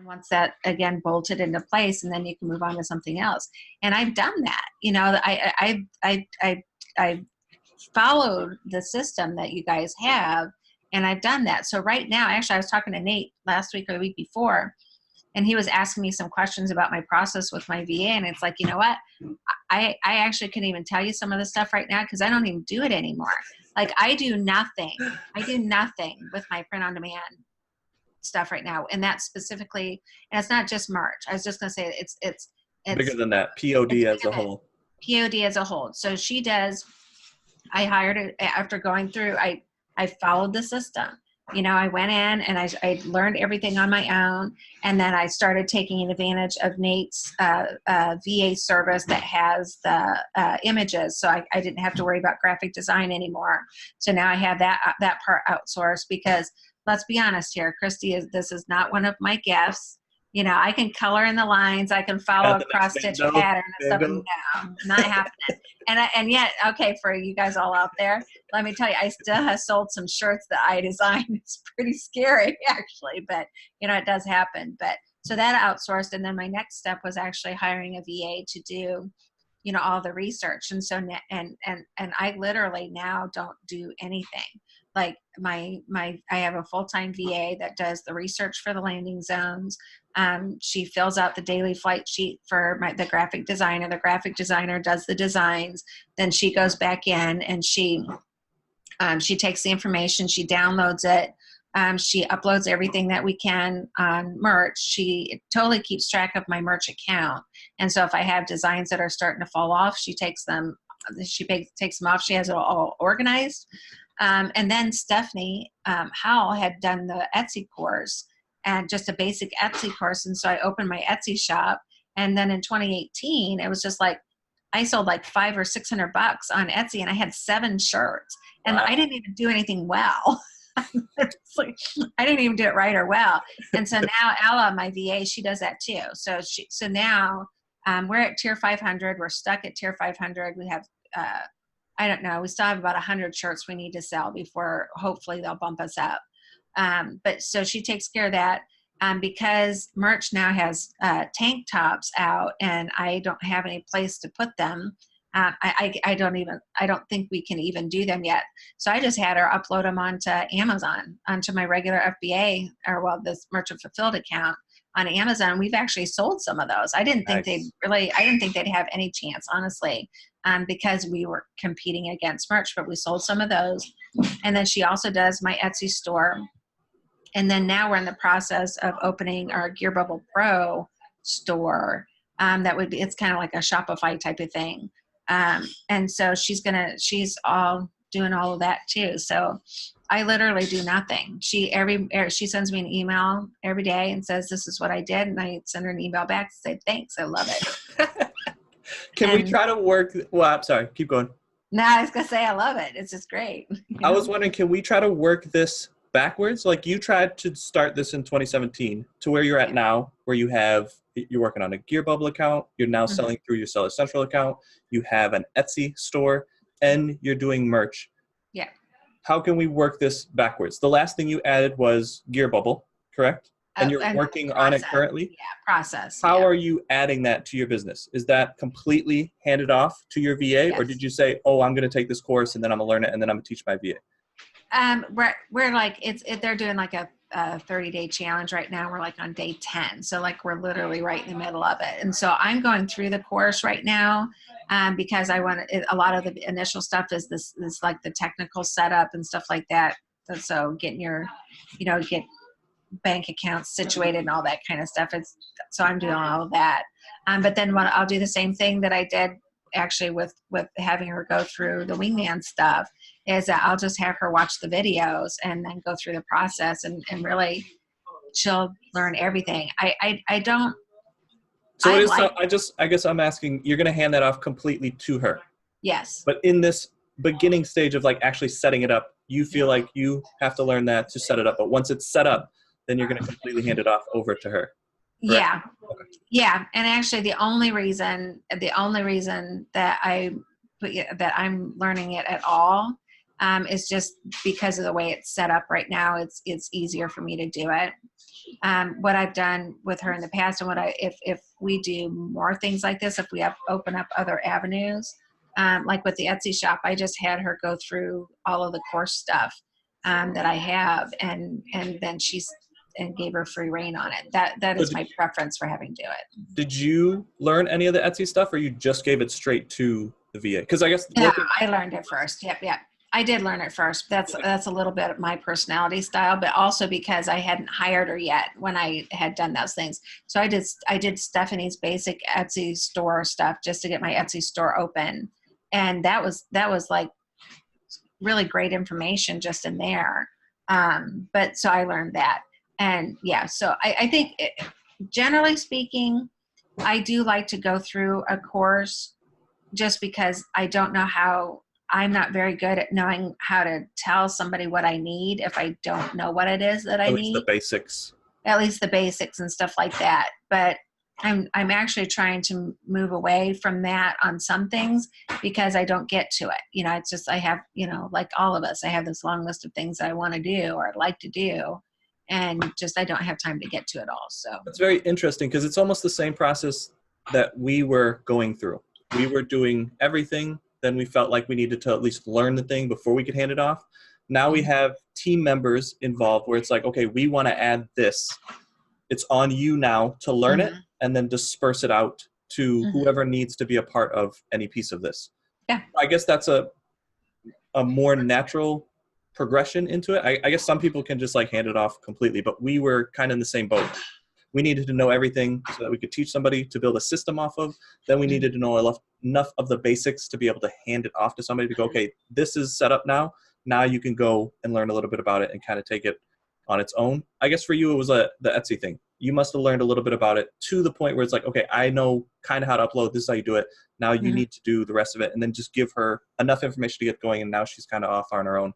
then once that again bolted into place, and then you can move on to something else. And I've done that. You know, I followed the system that you guys have, and I've done that. So right now, actually, I was talking to Nate last week or the week before, and he was asking me some questions about my process with my VA. And it's like, you know what? I actually couldn't even tell you some of the stuff right now because I don't even do it anymore. Like I do nothing. I do nothing with my print on demand stuff right now. And that's specifically, and it's not just merch. I was just going to say it's bigger than that. POD as a whole. POD as a whole. So she does, I hired it after going through, I followed the system. You know, I went in and I learned everything on my own. And then I started taking advantage of Nate's VA service that has the images. So I didn't have to worry about graphic design anymore. So now I have that part outsourced because let's be honest here, Christie, this is not one of my gifts. You know, I can color in the lines. I can follow a cross stitch pattern and stuff. No, not happening. And yet, okay, for you guys all out there, let me tell you, I still have sold some shirts that I designed. It's pretty scary, actually, but you know, it does happen. But so that outsourced, and then my next step was actually hiring a VA to do, you know, all the research. And so, and I literally now don't do anything. Like I have a full-time VA that does the research for the landing zones. She fills out the daily flight sheet for the graphic designer. The graphic designer does the designs. Then she goes back in and she takes the information, she downloads it. She uploads everything that we can on merch. She totally keeps track of my merch account. And so if I have designs that are starting to fall off, she takes them off. She has it all organized. And then Stephanie Howell had done the Etsy course, and just a basic Etsy course. And so I opened my Etsy shop. And then in 2018, it was just like, I sold like $500 or $600 on Etsy, and I had 7 shirts. And wow. I didn't even do anything well. Like, I didn't even do it right or well. And so now Ella, my VA, she does that too. So now we're at tier 500. We're stuck at tier 500. We have, I don't know, we still have about 100 shirts we need to sell before hopefully they'll bump us up. But so she takes care of that. Because merch now has tank tops out and I don't have any place to put them. I don't think we can even do them yet. So I just had her upload them onto Amazon, onto my regular FBA, or well, this Merchant Fulfilled account on Amazon. We've actually sold some of those. I didn't think they'd have any chance, honestly, because we were competing against merch, but we sold some of those. And then she also does my Etsy store. And then now we're in the process of opening our Gear Bubble Pro store. It's kind of like a Shopify type of thing. And so she's all doing all of that too. So I literally do nothing. She sends me an email every day and says, this is what I did. And I send her an email back to say, thanks, I love it. Can we try to work? Well, I'm sorry, keep going. No, I was going to say, I love it. It's just great. I was wondering, can we try to work this backwards? Like you tried to start this in 2017 to where you're at now, where you're working on a Gear Bubble account, you're now selling through your Seller Central account, you have an Etsy store, and you're doing merch. Yeah. How can we work this backwards? The last thing you added was Gear Bubble, correct? And you're working on it currently? Yeah, process. How are you adding that to your business? Is that completely handed off to your VA? Yes. Or did you say, oh, I'm going to take this course and then I'm going to learn it and then I'm going to teach my VA? We're like, they're doing like a 30-day challenge right now. We're like on day 10. So like, we're literally right in the middle of it. And so I'm going through the course right now, because a lot of the initial stuff is this like the technical setup and stuff like that. So getting get bank accounts situated and all that kind of stuff. So I'm doing all of that. But then I'll do the same thing that I did actually with having her go through the WingMans stuff, is that I'll just have her watch the videos and then go through the process and really she'll learn everything. I don't. So I guess I'm asking, you're going to hand that off completely to her. Yes. But in this beginning stage of like actually setting it up, you feel like you have to learn that to set it up. But once it's set up, then you're going to completely hand it off over to her. Correct? Yeah. Okay. Yeah. And actually the only reason that I'm learning it at all, It's just because of the way it's set up right now, it's easier for me to do it. What I've done with her in the past, and if we do more things like this, if we open up other avenues, like with the Etsy shop, I just had her go through all of the course stuff that I have, and then and gave her free reign on it. That is my preference for having to do it. Did you learn any of the Etsy stuff, or you just gave it straight to the VA? Because I guess I learned it first. Yep. I did learn it first. That's a little bit of my personality style, but also because I hadn't hired her yet when I had done those things. So I did Stephanie's basic Etsy store stuff just to get my Etsy store open, and that was like really great information just in there. But so I learned that, and yeah. So I think generally speaking, I do like to go through a course just because I don't know how. I'm not very good at knowing how to tell somebody what I need if I don't know what it is that I need. At least the basics. At least the basics and stuff like that. But I'm actually trying to move away from that on some things because I don't get to it. It's just I have, like all of us, I have this long list of things I want to do or I'd like to do, and just I don't have time to get to it all. So it's very interesting because it's almost the same process that we were going through. We were doing everything. Then we felt like we needed to at least learn the thing before we could hand it off. Now we have team members involved where it's like, okay, we want to add this. It's on you now to learn it and then disperse it out to whoever needs to be a part of any piece of this. Yeah. I guess that's a more natural progression into it. I guess some people can just like hand it off completely, but we were kind of in the same boat. We needed to know everything so that we could teach somebody to build a system off of. Then we needed to know enough of the basics to be able to hand it off to somebody to go, okay, this is set up now. Now you can go and learn a little bit about it and kind of take it on its own. I guess for you, it was the Etsy thing. You must have learned a little bit about it to the point where it's like, okay, I know kind of how to upload. This is how you do it. Now you need to do the rest of it, and then just give her enough information to get going. And now she's kind of off on her own